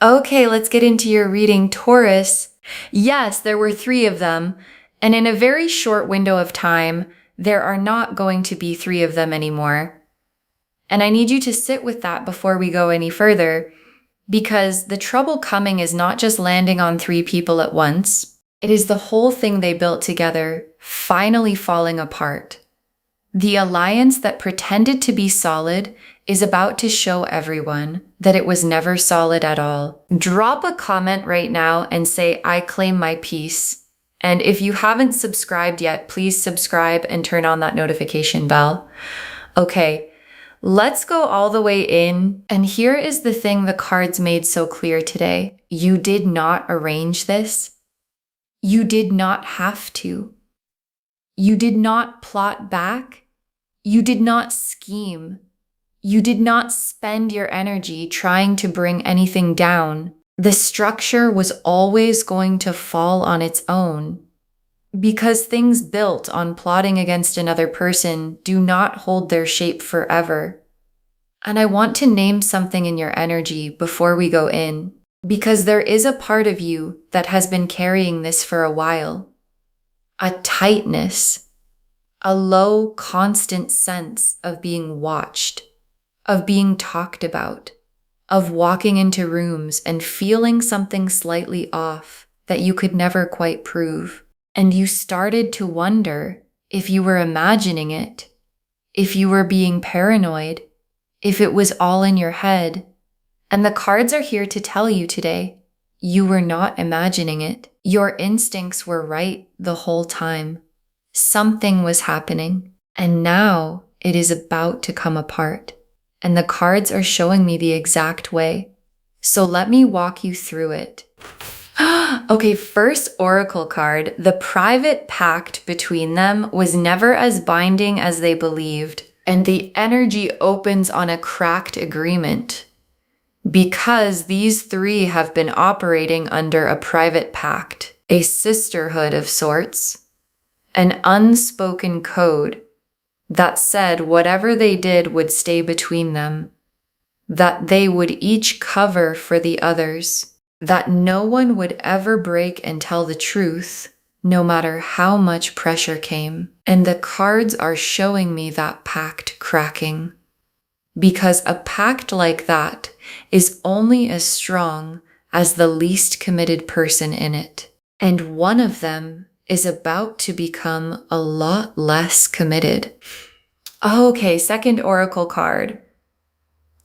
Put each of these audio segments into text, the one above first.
Okay, let's get into your reading, Taurus. Yes, there were 3 of them, and in a very short window of time, there are not going to be 3 of them anymore. And I need you to sit with that before we go any further, because the trouble coming is not just landing on 3 people at once. It is the whole thing they built together finally falling apart. The alliance that pretended to be solid is about to show everyone that it was never solid at all. Drop a comment right now and say, I claim my peace. And if you haven't subscribed yet, please subscribe and turn on that notification bell. Okay, let's go all the way in. And here is the thing the cards made so clear today. You did not arrange this. You did not have to. You did not plot back. You did not scheme. You did not spend your energy trying to bring anything down. The structure was always going to fall on its own, because things built on plotting against another person do not hold their shape forever. And I want to name something in your energy before we go in, because there is a part of you that has been carrying this for a while. A tightness, a low, constant sense of being watched, of being talked about, of walking into rooms and feeling something slightly off that you could never quite prove. And you started to wonder if you were imagining it, if you were being paranoid, if it was all in your head. And the cards are here to tell you today, you were not imagining it. Your instincts were right the whole time. Something was happening, and now it is about to come apart. And the cards are showing me the exact way. So let me walk you through it. Okay, first oracle card. The private pact between them was never as binding as they believed. And the energy opens on a cracked agreement, because these 3 have been operating under a private pact, a sisterhood of sorts, an unspoken code that said whatever they did would stay between them, that they would each cover for the others, that no one would ever break and tell the truth, no matter how much pressure came. And the cards are showing me that pact cracking, because a pact like that is only as strong as the least committed person in it. And one of them is about to become a lot less committed. Okay, second oracle card.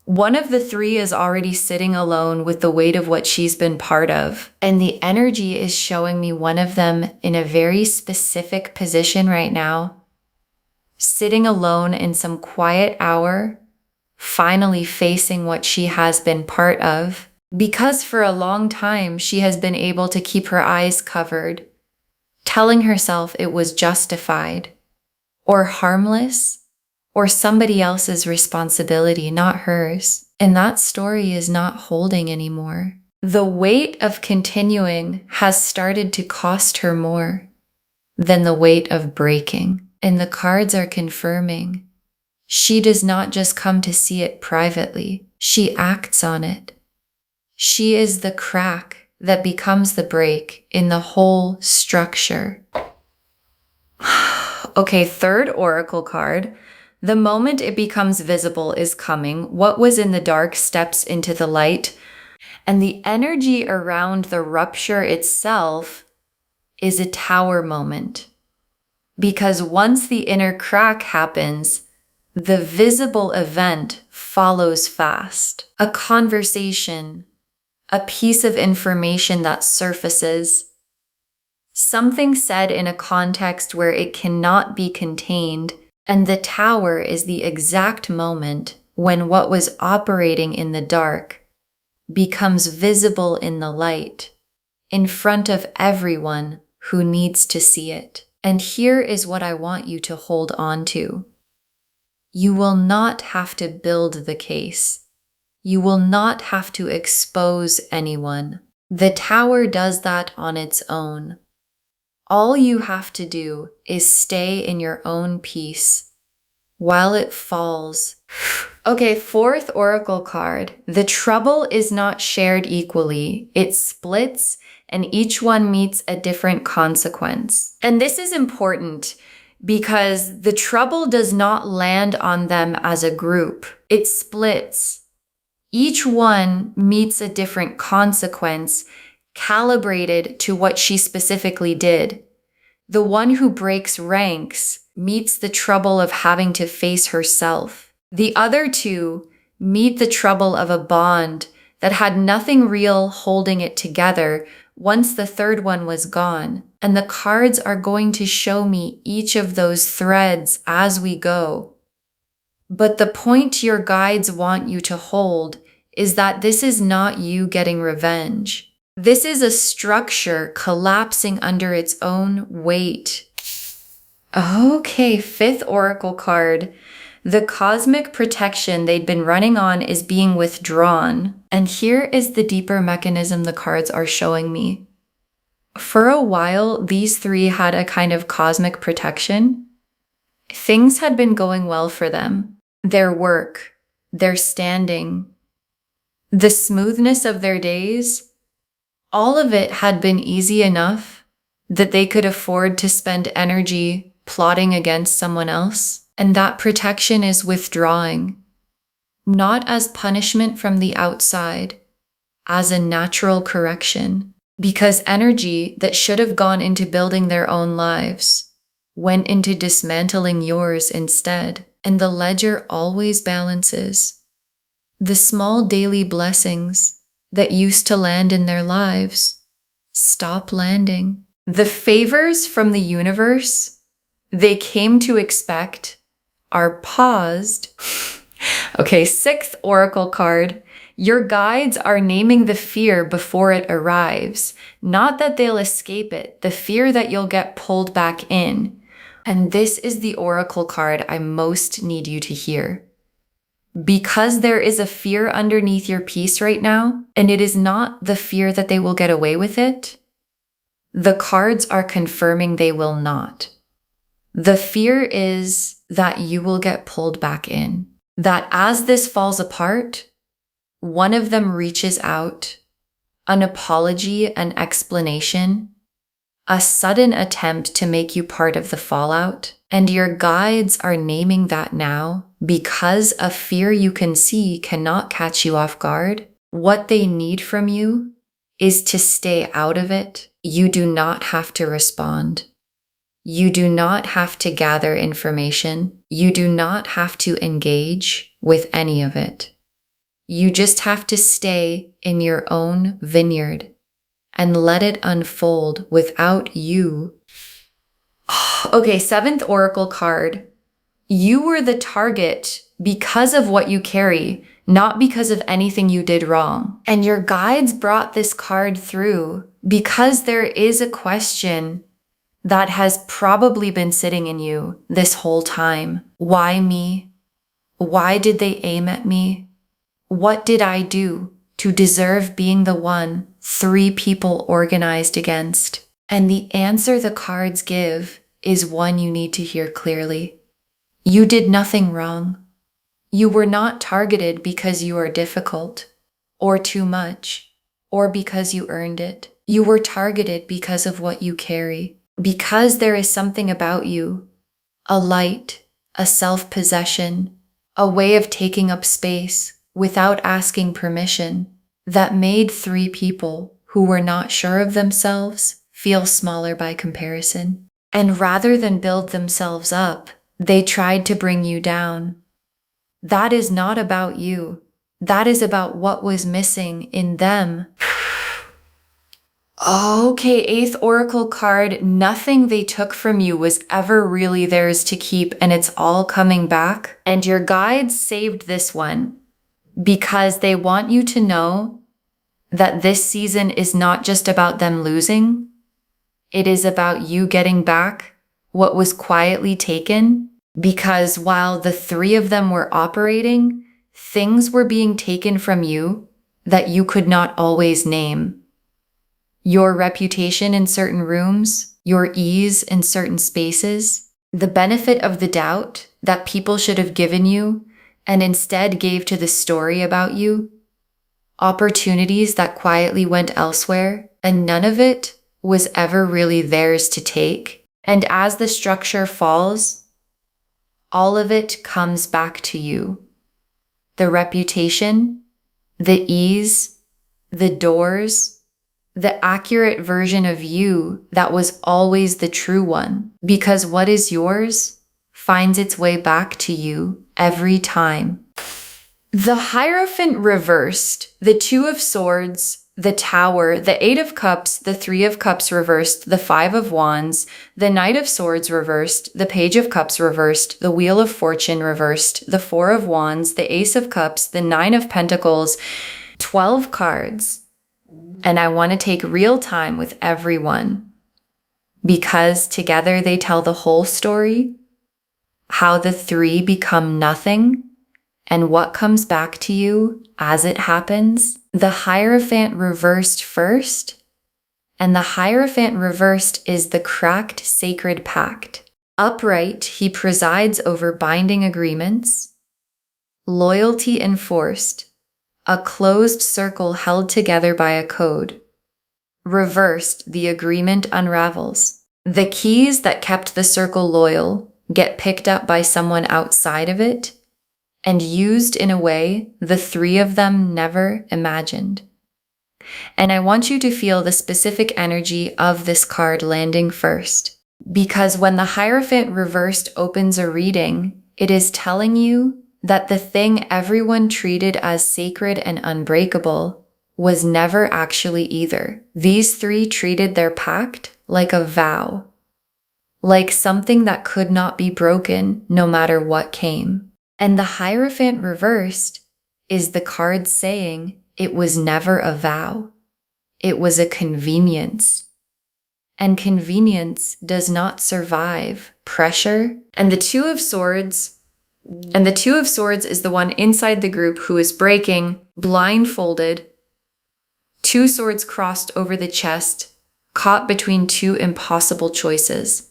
One of the 3 is already sitting alone with the weight of what she's been part of. And the energy is showing me one of them in a very specific position right now, sitting alone in some quiet hour, finally facing what she has been part of. Because for a long time, she has been able to keep her eyes covered, telling herself it was justified, or harmless, or somebody else's responsibility, not hers. And that story is not holding anymore. The weight of continuing has started to cost her more than the weight of breaking. And the cards are confirming she does not just come to see it privately, she acts on it. She is the crack that becomes the break in the whole structure. Okay, third oracle card. The moment it becomes visible is coming. What was in the dark steps into the light. And the energy around the rupture itself is a tower moment. Because once the inner crack happens, the visible event follows fast. A conversation, a piece of information that surfaces, something said in a context where it cannot be contained. And the tower is the exact moment when what was operating in the dark becomes visible in the light, in front of everyone who needs to see it. And here is what I want you to hold on to. You will not have to build the case. You will not have to expose anyone. The tower does that on its own. All you have to do is stay in your own peace, while it falls. Okay, fourth oracle card. The trouble is not shared equally. It splits, and each one meets a different consequence. And this is important because the trouble does not land on them as a group. It splits. Each one meets a different consequence calibrated to what she specifically did. The one who breaks ranks meets the trouble of having to face herself. The other two meet the trouble of a bond that had nothing real holding it together once the third one was gone. And the cards are going to show me each of those threads as we go. But the point your guides want you to hold is that this is not you getting revenge. This is a structure collapsing under its own weight. Okay, fifth oracle card. The cosmic protection they'd been running on is being withdrawn. And here is the deeper mechanism the cards are showing me. For a while, these three had a kind of cosmic protection. Things had been going well for them. Their work, their standing, the smoothness of their days, all of it had been easy enough that they could afford to spend energy plotting against someone else. And that protection is withdrawing, not as punishment from the outside, as a natural correction, because energy that should have gone into building their own lives went into dismantling yours instead. And the ledger always balances. The small daily blessings that used to land in their lives stop landing. The favors from the universe they came to expect are paused. Okay, sixth oracle card. Your guides are naming the fear before it arrives. Not that they'll escape it, the fear that you'll get pulled back in. And this is the oracle card I most need you to hear. Because there is a fear underneath your piece right now, and it is not the fear that they will get away with it, the cards are confirming they will not. The fear is that you will get pulled back in. That as this falls apart, one of them reaches out, an apology, an explanation, a sudden attempt to make you part of the fallout, and your guides are naming that now because a fear you can see cannot catch you off guard. What they need from you is to stay out of it. You do not have to respond. You do not have to gather information. You do not have to engage with any of it. You just have to stay in your own vineyard and let it unfold without you. Okay, seventh oracle card. You were the target because of what you carry, not because of anything you did wrong. And your guides brought this card through because there is a question that has probably been sitting in you this whole time. Why me? Why did they aim at me? What did I do to deserve being the one 3 people organized against? And the answer the cards give is one you need to hear clearly. You did nothing wrong. You were not targeted because you are difficult, or too much, or because you earned it. You were targeted because of what you carry. Because there is something about you, a light, a self-possession, a way of taking up space without asking permission, that made 3 people who were not sure of themselves feel smaller by comparison. And rather than build themselves up, they tried to bring you down. That is not about you. That is about what was missing in them. Okay, 8th oracle card. Nothing they took from you was ever really theirs to keep, and it's all coming back. And your guides saved this one because they want you to know that this season is not just about them losing. It is about you getting back what was quietly taken, because while the 3 of them were operating, things were being taken from you that you could not always name. Your reputation in certain rooms, your ease in certain spaces, The benefit of the doubt that people should have given you and instead gave to the story about you, opportunities that quietly went elsewhere, and none of it was ever really theirs to take. And as the structure falls, all of it comes back to you. The reputation, the ease, the doors, the accurate version of you that was always the true one. Because what is yours finds its way back to you every time. The Hierophant reversed, the Two of Swords, the Tower, the Eight of Cups, the Three of Cups reversed, the Five of Wands, the Knight of Swords reversed, the Page of Cups reversed, the Wheel of Fortune reversed, the Four of Wands, the Ace of Cups, the Nine of Pentacles, 12 cards. And I want to take real time with everyone because together they tell the whole story, how the three become nothing, and what comes back to you as it happens. The Hierophant reversed first, and the Hierophant reversed is the cracked sacred pact. Upright, he presides over binding agreements, loyalty enforced, a closed circle held together by a code. Reversed, the agreement unravels. The keys that kept the circle loyal get picked up by someone outside of it and used in a way the three of them never imagined. And I want you to feel the specific energy of this card landing first, because when the Hierophant reversed opens a reading, it is telling you that the thing everyone treated as sacred and unbreakable was never actually either. These three treated their pact like a vow, like something that could not be broken no matter what came. And the Hierophant reversed is the card saying it was never a vow. It was a convenience. And convenience does not survive pressure. And the Two of Swords is the one inside the group who is breaking, blindfolded, two swords crossed over the chest, caught between two impossible choices.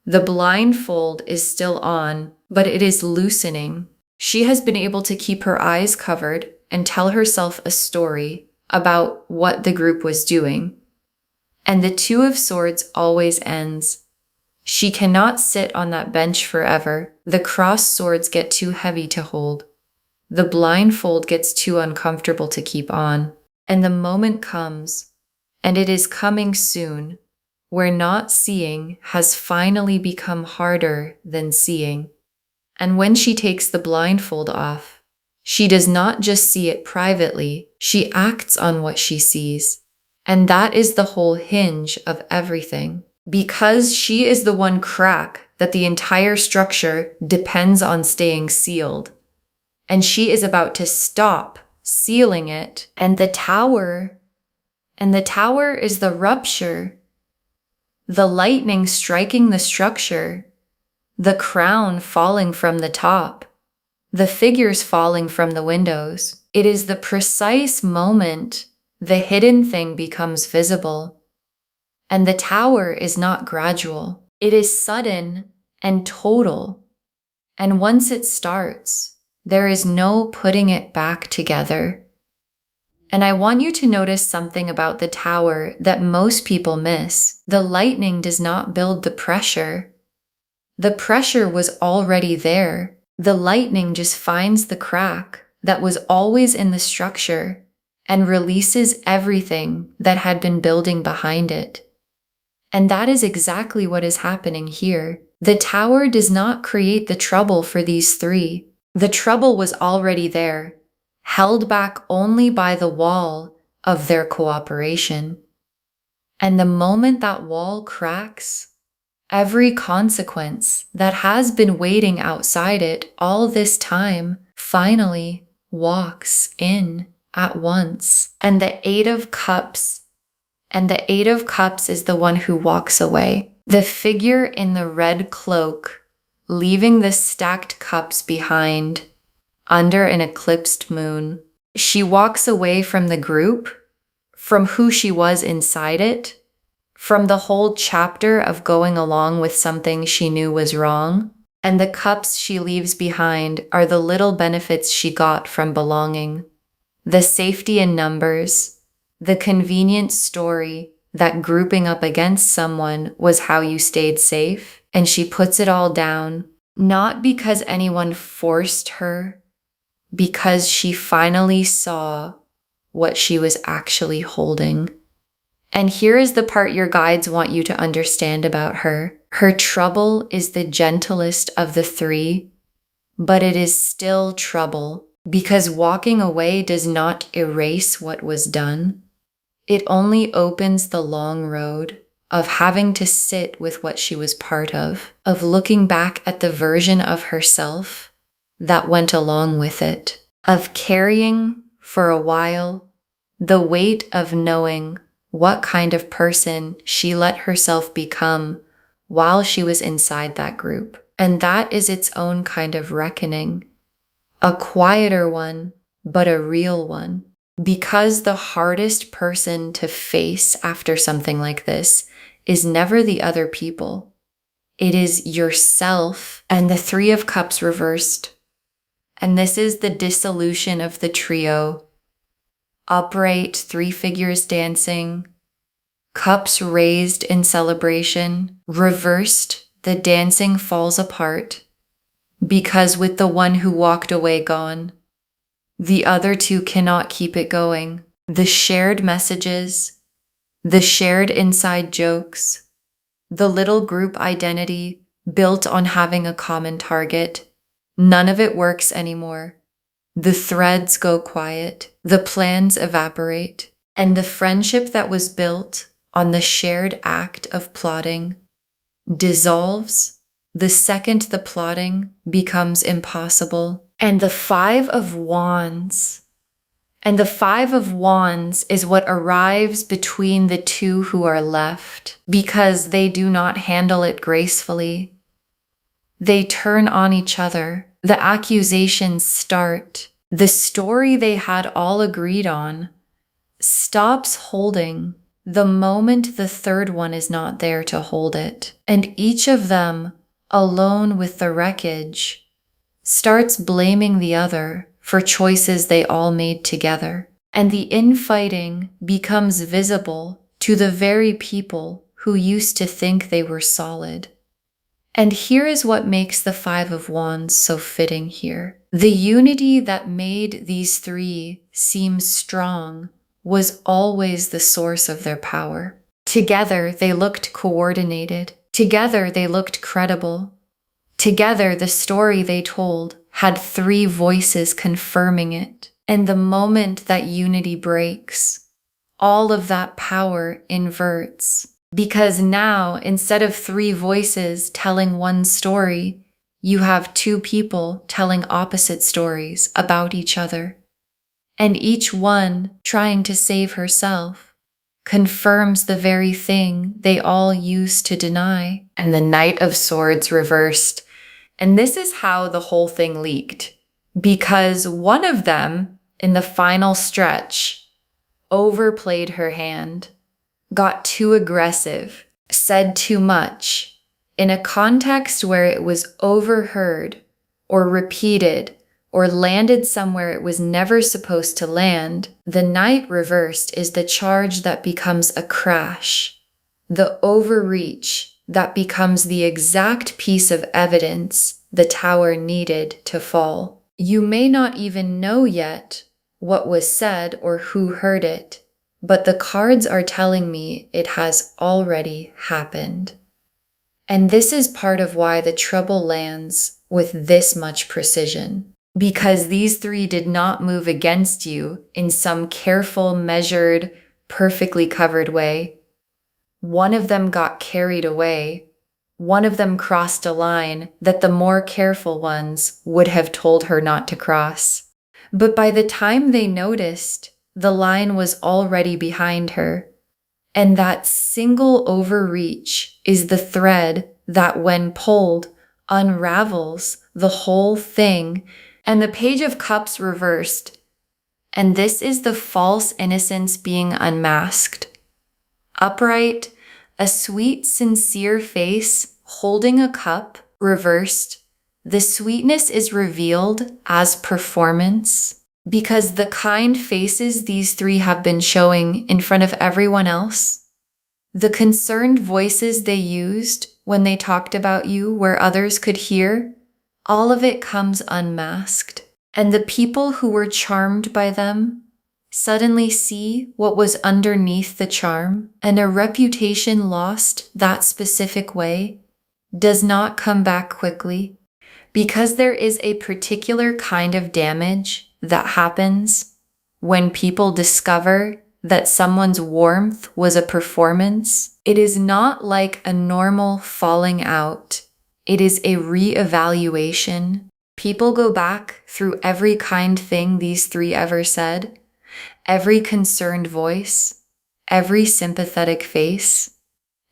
The blindfold is still on, but it is loosening. She has been able to keep her eyes covered and tell herself a story about what the group was doing. And the Two of Swords always ends. She cannot sit on that bench forever. The crossed swords get too heavy to hold. The blindfold gets too uncomfortable to keep on. And the moment comes, and it is coming soon, where not seeing has finally become harder than seeing. And when she takes the blindfold off, she does not just see it privately, she acts on what she sees. And that is the whole hinge of everything. Because she is the one crack that the entire structure depends on staying sealed. And she is about to stop sealing it. And the tower is the rupture. The lightning striking the structure, the crown falling from the top, the figures falling from the windows. It is the precise moment the hidden thing becomes visible. And the tower is not gradual. It is sudden and total. And once it starts, there is no putting it back together. And I want you to notice something about the tower that most people miss. The lightning does not build the pressure. The pressure was already there. The lightning just finds the crack that was always in the structure and releases everything that had been building behind it. And that is exactly what is happening here. The tower does not create the trouble for these three. The trouble was already there, held back only by the wall of their cooperation. And the moment that wall cracks, every consequence that has been waiting outside it all this time finally walks in at once. And the Eight of Cups is the one who walks away. The figure in the red cloak, leaving the stacked cups behind, under an eclipsed moon. She walks away from the group, from who she was inside it, from the whole chapter of going along with something she knew was wrong. And the cups she leaves behind are the little benefits she got from belonging. The safety in numbers, the convenient story that grouping up against someone was how you stayed safe, and she puts it all down, not because anyone forced her, because she finally saw what she was actually holding. And here is the part your guides want you to understand about her. Her trouble is the gentlest of the three, but it is still trouble because walking away does not erase what was done. It only opens the long road of having to sit with what she was part of looking back at the version of herself that went along with it, of carrying for a while the weight of knowing what kind of person she let herself become while she was inside that group. And that is its own kind of reckoning, a quieter one, but a real one. Because the hardest person to face after something like this is never the other people. It is yourself and the Three of Cups reversed. And this is the dissolution of the trio. Upright, three figures dancing, cups raised in celebration, reversed, the dancing falls apart, because with the one who walked away gone, the other two cannot keep it going. The shared messages, the shared inside jokes, the little group identity built on having a common target, none of it works anymore. The threads go quiet, the plans evaporate, and the friendship that was built on the shared act of plotting dissolves the second the plotting becomes impossible. And the Five of Wands is what arrives between the two who are left because they do not handle it gracefully. They turn on each other. The accusations start. The story they had all agreed on stops holding the moment the third one is not there to hold it. And each of them, alone with the wreckage, starts blaming the other for choices they all made together. And the infighting becomes visible to the very people who used to think they were solid. And here is what makes the Five of Wands so fitting here. The unity that made these three seem strong was always the source of their power. Together, they looked coordinated. Together, they looked credible. Together, the story they told had three voices confirming it. And the moment that unity breaks, all of that power inverts. Because now, instead of three voices telling one story, you have two people telling opposite stories about each other. And each one, trying to save herself, confirms the very thing they all used to deny. And the Knight of Swords reversed. And this is how the whole thing leaked. Because one of them, in the final stretch, overplayed her hand, got too aggressive, said too much, in a context where it was overheard or repeated or landed somewhere it was never supposed to land. The Knight reversed is the charge that becomes a crash, the overreach that becomes the exact piece of evidence the tower needed to fall. You may not even know yet what was said or who heard it, but the cards are telling me it has already happened. And this is part of why the trouble lands with this much precision. Because these three did not move against you in some careful, measured, perfectly covered way. One of them got carried away. One of them crossed a line that the more careful ones would have told her not to cross. But by the time they noticed, the line was already behind her. And that single overreach is the thread that, when pulled, unravels the whole thing. And the Page of Cups reversed. And this is the false innocence being unmasked. Upright, A sweet, sincere face holding a cup, reversed. The sweetness is revealed as performance because the kind faces these three have been showing in front of everyone else, the concerned voices they used when they talked about you where others could hear, all of it comes unmasked. And the people who were charmed by them suddenly see what was underneath the charm, and a reputation lost that specific way does not come back quickly, because there is a particular kind of damage that happens when people discover that someone's warmth was a performance. It is not like a normal falling out. It is a reevaluation. People go back through every kind thing these three ever said, every concerned voice, every sympathetic face,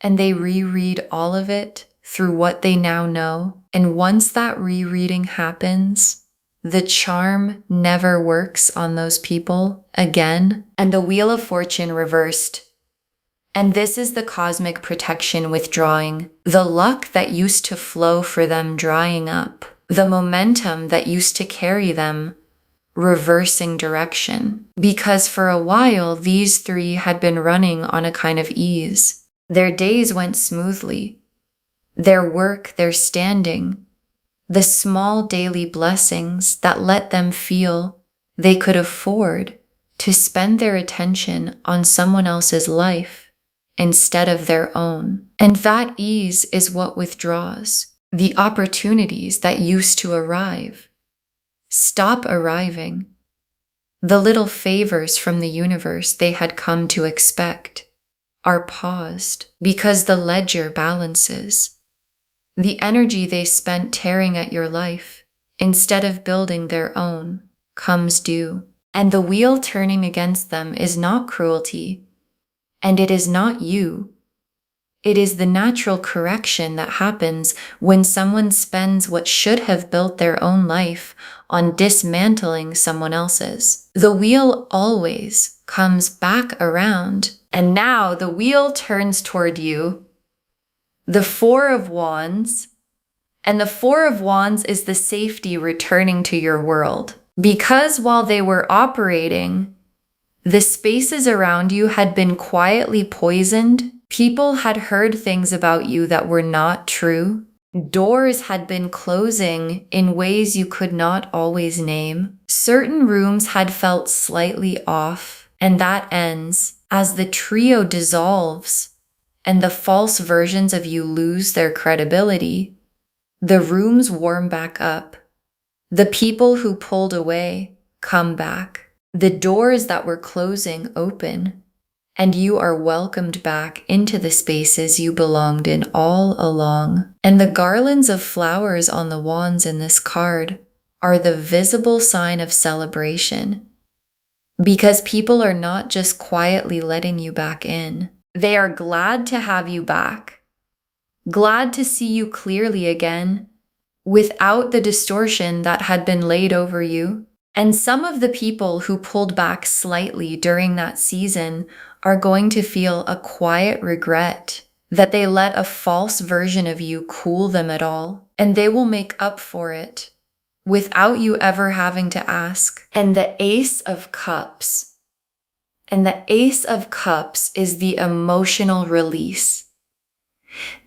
and they reread all of it through what they now know. And once that rereading happens, the charm never works on those people again, and the Wheel of Fortune reversed. And this is the cosmic protection withdrawing, the luck that used to flow for them drying up, the momentum that used to carry them reversing direction. Because for a while, these three had been running on a kind of ease. Their days went smoothly. Their work, their standing, the small daily blessings that let them feel they could afford to spend their attention on someone else's life instead of their own. And that ease is what withdraws. The opportunities that used to arrive stop arriving. The little favors from the universe they had come to expect are paused because the ledger balances. The energy they spent tearing at your life, instead of building their own, comes due. And the wheel turning against them is not cruelty, and it is not you. It is the natural correction that happens when someone spends what should have built their own life on dismantling someone else's. The wheel always comes back around, and now the wheel turns toward you. The Four of Wands, and the Four of Wands is the safety returning to your world. Because while they were operating, the spaces around you had been quietly poisoned. People had heard things about you that were not true. Doors had been closing in ways you could not always name. Certain rooms had felt slightly off, and that ends as the trio dissolves and the false versions of you lose their credibility. The rooms warm back up. The people who pulled away come back. The doors that were closing open, and you are welcomed back into the spaces you belonged in all along. And the garlands of flowers on the wands in this card are the visible sign of celebration, because people are not just quietly letting you back in. They are glad to have you back, glad to see you clearly again, without the distortion that had been laid over you. And some of the people who pulled back slightly during that season are going to feel a quiet regret that they let a false version of you cool them at all, and they will make up for it without you ever having to ask. And the Ace of Cups. And the Ace of Cups is the emotional release.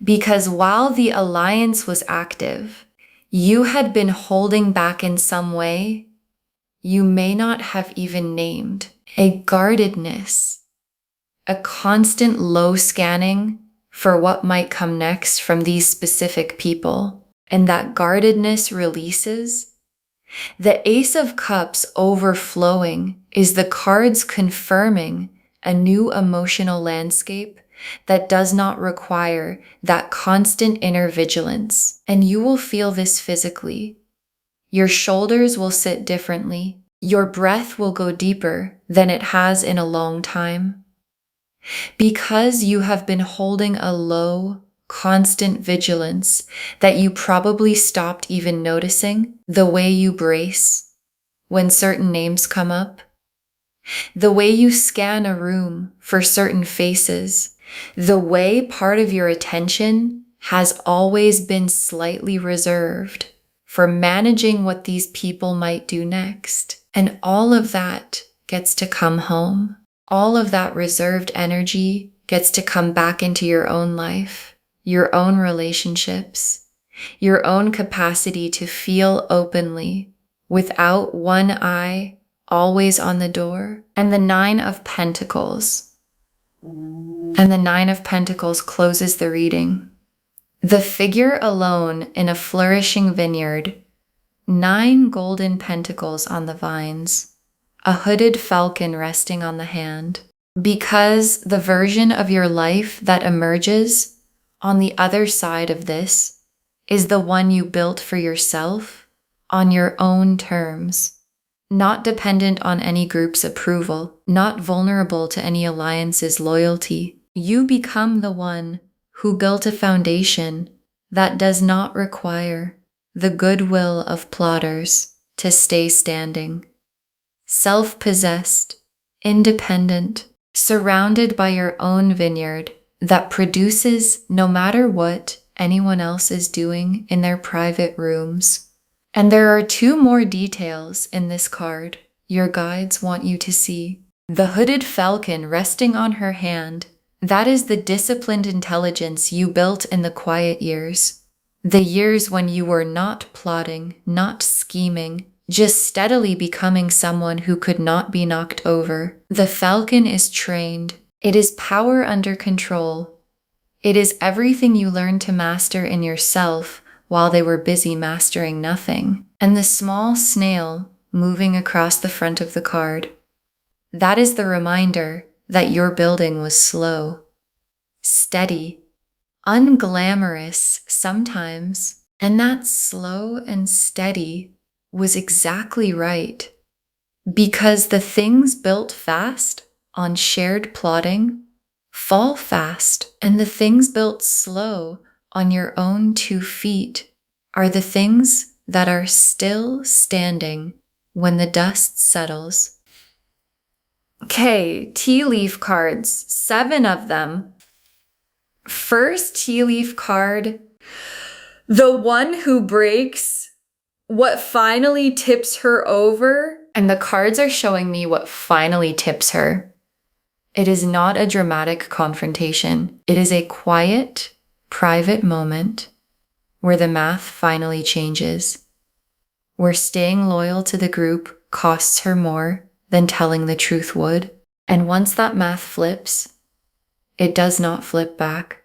Because while the alliance was active, you had been holding back in some way you may not have even named. A guardedness, a constant low scanning for what might come next from these specific people. And that guardedness releases. The Ace of Cups overflowing is the cards confirming a new emotional landscape that does not require that constant inner vigilance. And you will feel this physically. Your shoulders will sit differently. Your breath will go deeper than it has in a long time. Because you have been holding a low, constant vigilance that you probably stopped even noticing, the way you brace when certain names come up, the way you scan a room for certain faces, The way part of your attention has always been slightly reserved for managing what these people might do next. And all of that gets to come home. All of that reserved energy gets to come back into your own life, your own relationships, your own capacity to feel openly without one eye always on the door. And the Nine of Pentacles. And the Nine of Pentacles closes the reading. The figure alone in a flourishing vineyard, 9 golden pentacles on the vines, a hooded falcon resting on the hand. Because the version of your life that emerges on the other side of this is the one you built for yourself on your own terms, not dependent on any group's approval, not vulnerable to any alliance's loyalty. You become the one who built a foundation that does not require the goodwill of plotters to stay standing. Self-possessed, independent, surrounded by your own vineyard that produces no matter what anyone else is doing in their private rooms. And there are 2 more details in this card your guides want you to see. The hooded falcon resting on her hand, that is the disciplined intelligence you built in the quiet years. The years when you were not plotting, not scheming, just steadily becoming someone who could not be knocked over. The falcon is trained. It is power under control. It is everything you learned to master in yourself while they were busy mastering nothing. And the small snail moving across the front of the card, that is the reminder that your building was slow, steady, unglamorous sometimes, and that slow and steady was exactly right, because the things built fast on shared plotting fall fast, and the things built slow on your own 2 feet are the things that are still standing when the dust settles. Okay, tea leaf cards, 7 of them. First tea leaf card, the one who breaks what finally tips her over. And the cards are showing me what finally tips her. It is not a dramatic confrontation. It is a quiet, private moment where the math finally changes, where staying loyal to the group costs her more than telling the truth would. And once that math flips, it does not flip back.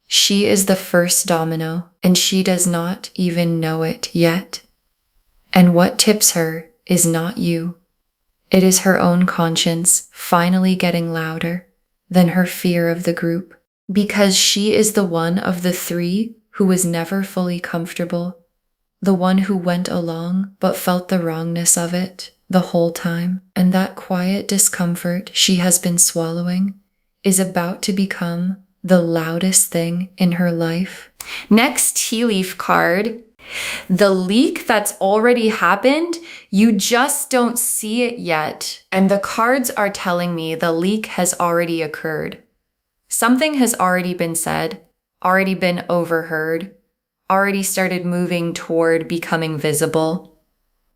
She is the first domino, and she does not even know it yet. And what tips her is not you. It is her own conscience finally getting louder than her fear of the group, because she is the one of the 3 who was never fully comfortable, the one who went along but felt the wrongness of it the whole time. And that quiet discomfort she has been swallowing is about to become the loudest thing in her life. Next tea leaf card, the leak that's already happened, you just don't see it yet. And the cards are telling me the leak has already occurred. Something has already been said, already been overheard, already started moving toward becoming visible.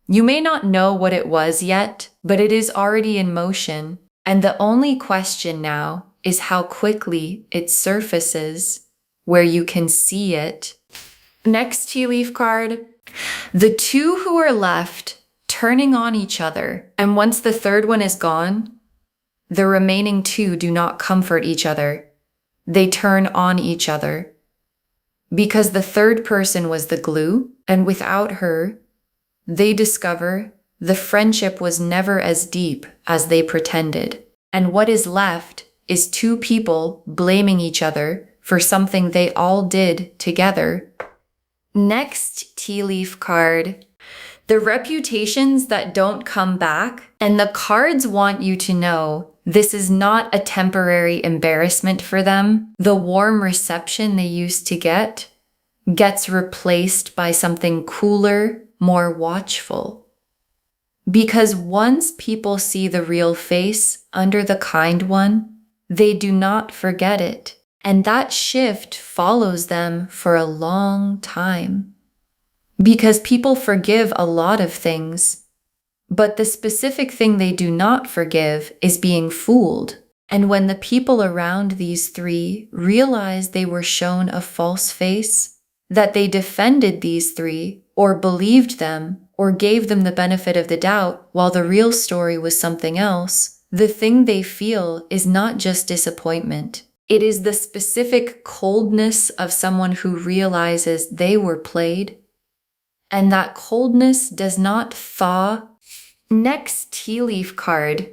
You may not know what it was yet, but it is already in motion. And the only question now is how quickly it surfaces where you can see it. Next tea leaf card, the 2 who are left turning on each other. And once the 3rd one is gone, the remaining 2 do not comfort each other. They turn on each other. Because the 3rd person was the glue, and without her, they discover the friendship was never as deep as they pretended. And what is left is 2 people blaming each other for something they all did together. Next tea leaf card, the reputations that don't come back. And the cards want you to know this is not a temporary embarrassment for them. The warm reception they used to get gets replaced by something cooler, more watchful. Because once people see the real face under the kind one, they do not forget it. And that shift follows them for a long time. Because people forgive a lot of things, but the specific thing they do not forgive is being fooled. And when the people around these three realize they were shown a false face, that they defended these three, or believed them, or gave them the benefit of the doubt, while the real story was something else, the thing they feel is not just disappointment. It is the specific coldness of someone who realizes they were played, and that coldness does not thaw. Next tea leaf card.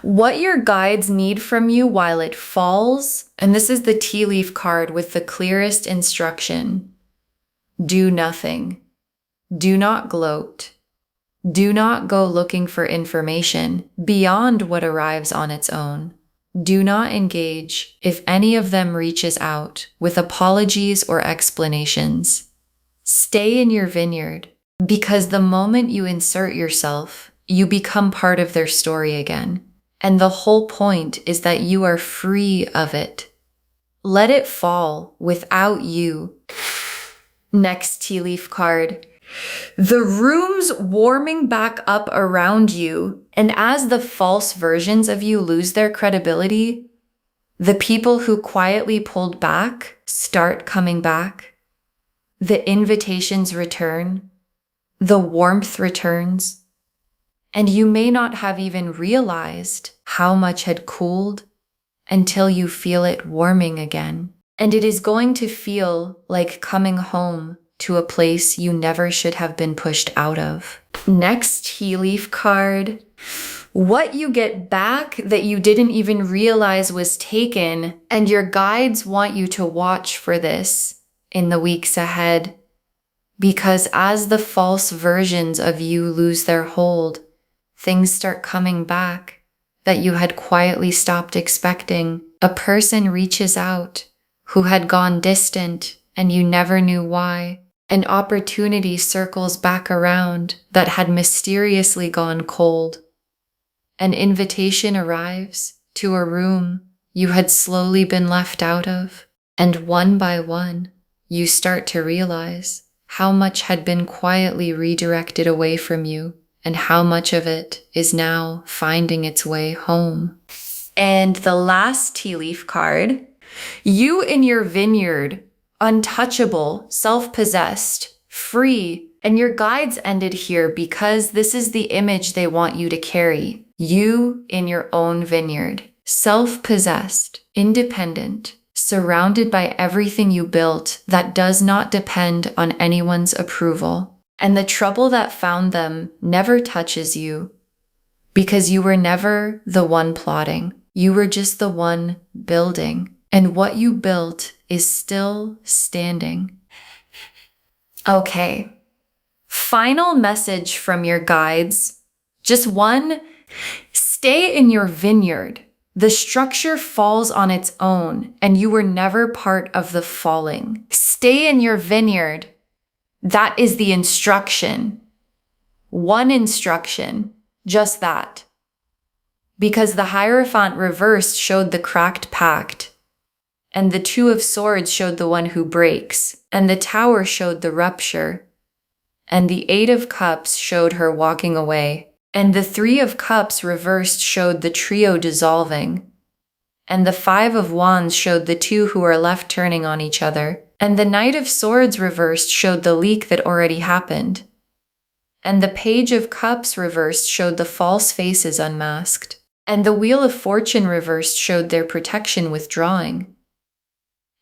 What your guides need from you while it falls, and this is the tea leaf card with the clearest instruction. Do nothing. Do not gloat. Do not go looking for information beyond what arrives on its own. Do not engage if any of them reaches out with apologies or explanations. Stay in your vineyard, because the moment you insert yourself, you become part of their story again. And the whole point is that you are free of it. Let it fall without you. Next tea leaf card. The room's warming back up around you, and as the false versions of you lose their credibility, the people who quietly pulled back start coming back. The invitations return. The warmth returns. And you may not have even realized how much had cooled until you feel it warming again. And it is going to feel like coming home to a place you never should have been pushed out of. Next tea leaf card. What you get back that you didn't even realize was taken, and your guides want you to watch for this in the weeks ahead. Because as the false versions of you lose their hold, things start coming back that you had quietly stopped expecting. A person reaches out who had gone distant and you never knew why. An opportunity circles back around that had mysteriously gone cold. An invitation arrives to a room you had slowly been left out of. And one by one, you start to realize how much had been quietly redirected away from you, and how much of it is now finding its way home. And the last tea leaf card, you in your vineyard, untouchable, self-possessed, free, and your guides ended here because this is the image they want you to carry. You in your own vineyard, self-possessed, independent, surrounded by everything you built that does not depend on anyone's approval. And the trouble that found them never touches you, because you were never the one plotting. You were just the one building. And what you built is still standing. Okay. Final message from your guides. Just one. Stay in your vineyard. The structure falls on its own, and you were never part of the falling. Stay in your vineyard. That is the instruction. One instruction, just that. Because the Hierophant reversed showed the cracked pact, and the Two of Swords showed the one who breaks, and the Tower showed the rupture, and the Eight of Cups showed her walking away, and the Three of Cups reversed showed the trio dissolving, and the Five of Wands showed the two who are left turning on each other. And the Knight of Swords reversed showed the leak that already happened. And the Page of Cups reversed showed the false faces unmasked. And the Wheel of Fortune reversed showed their protection withdrawing.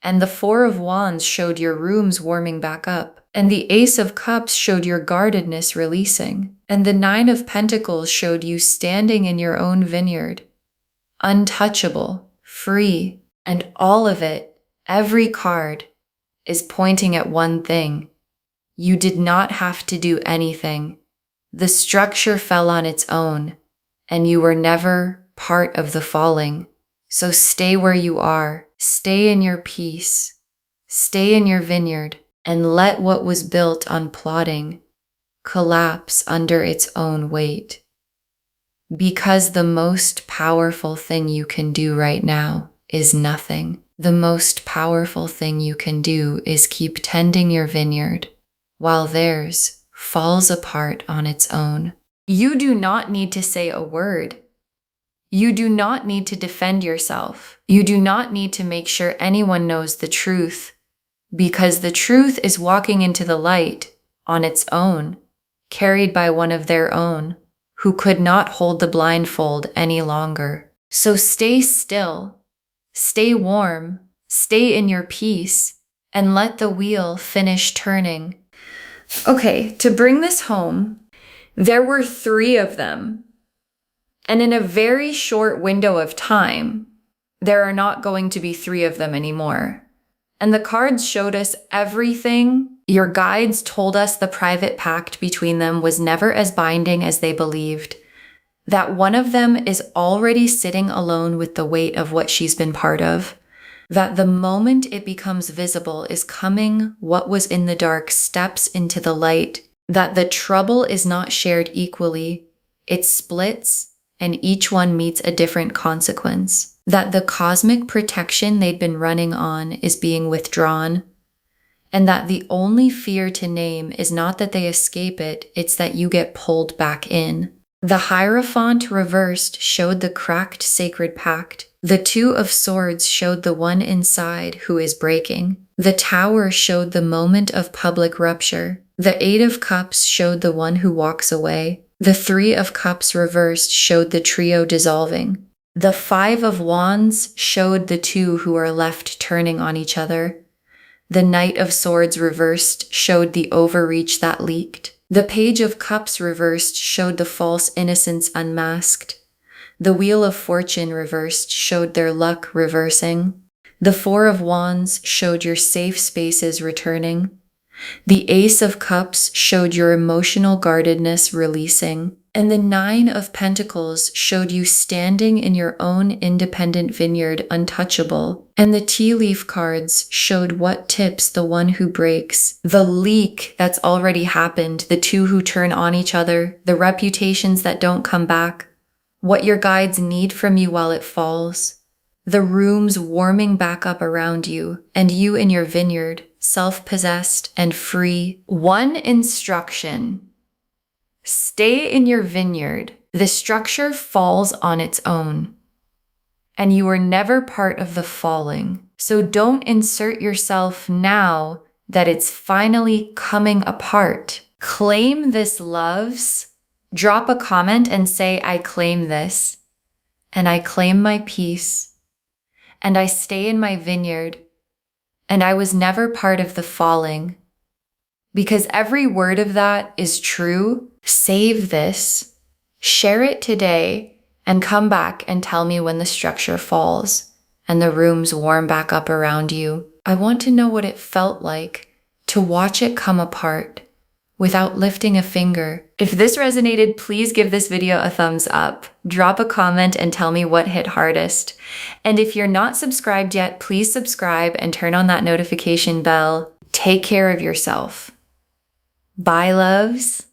And the Four of Wands showed your rooms warming back up. And the Ace of Cups showed your guardedness releasing. And the Nine of Pentacles showed you standing in your own vineyard. Untouchable, free, and all of it, every card, is pointing at one thing. You did not have to do anything. The structure fell on its own, and you were never part of the falling. So stay where you are. Stay in your peace. Stay in your vineyard, and let what was built on plotting collapse under its own weight. Because the most powerful thing you can do right now is nothing. The most powerful thing you can do is keep tending your vineyard while theirs falls apart on its own. You do not need to say a word. You do not need to defend yourself. You do not need to make sure anyone knows the truth, because the truth is walking into the light on its own, carried by one of their own, who could not hold the blindfold any longer. So stay still, stay warm, stay in your peace, and let the wheel finish turning. Okay, to bring this home, there were 3 of them. And in a very short window of time, there are not going to be 3 of them anymore. And the cards showed us everything. Your guides told us the private pact between them was never as binding as they believed, that one of them is already sitting alone with the weight of what she's been part of, that the moment it becomes visible is coming what was in the dark steps into the light, that the trouble is not shared equally, it splits, and each one meets a different consequence, that the cosmic protection they'd been running on is being withdrawn, and that the only fear to name is not that they escape it, it's that you get pulled back in. The Hierophant reversed showed the cracked sacred pact. The 2 of Swords showed the one inside who is breaking. The Tower showed the moment of public rupture. The 8 of Cups showed the one who walks away. The 3 of Cups reversed showed the trio dissolving. The 5 of Wands showed the 2 who are left turning on each other. The Knight of Swords reversed showed the overreach that leaked. The Page of Cups reversed showed the false innocence unmasked. The Wheel of Fortune reversed showed their luck reversing. The 4 of Wands showed your safe spaces returning. The Ace of Cups showed your emotional guardedness releasing. And the 9 of Pentacles showed you standing in your own independent vineyard untouchable. And the tea leaf cards showed what tips the one who breaks, the leak that's already happened, the 2 who turn on each other, the reputations that don't come back, what your guides need from you while it falls, the rooms warming back up around you, and you in your vineyard, self-possessed and free. One instruction: stay in your vineyard. The structure falls on its own, and you are never part of the falling. So don't insert yourself now that it's finally coming apart. Claim this, loves. Drop a comment and say, I claim this, and I claim my peace, and I stay in my vineyard, and I was never part of the falling. Because every word of that is true. Save this, share it today, and come back and tell me when the structure falls and the rooms warm back up around you. I want to know what it felt like to watch it come apart without lifting a finger. If this resonated, please give this video a thumbs up. Drop a comment and tell me what hit hardest. And if you're not subscribed yet, please subscribe and turn on that notification bell. Take care of yourself. Bye, loves.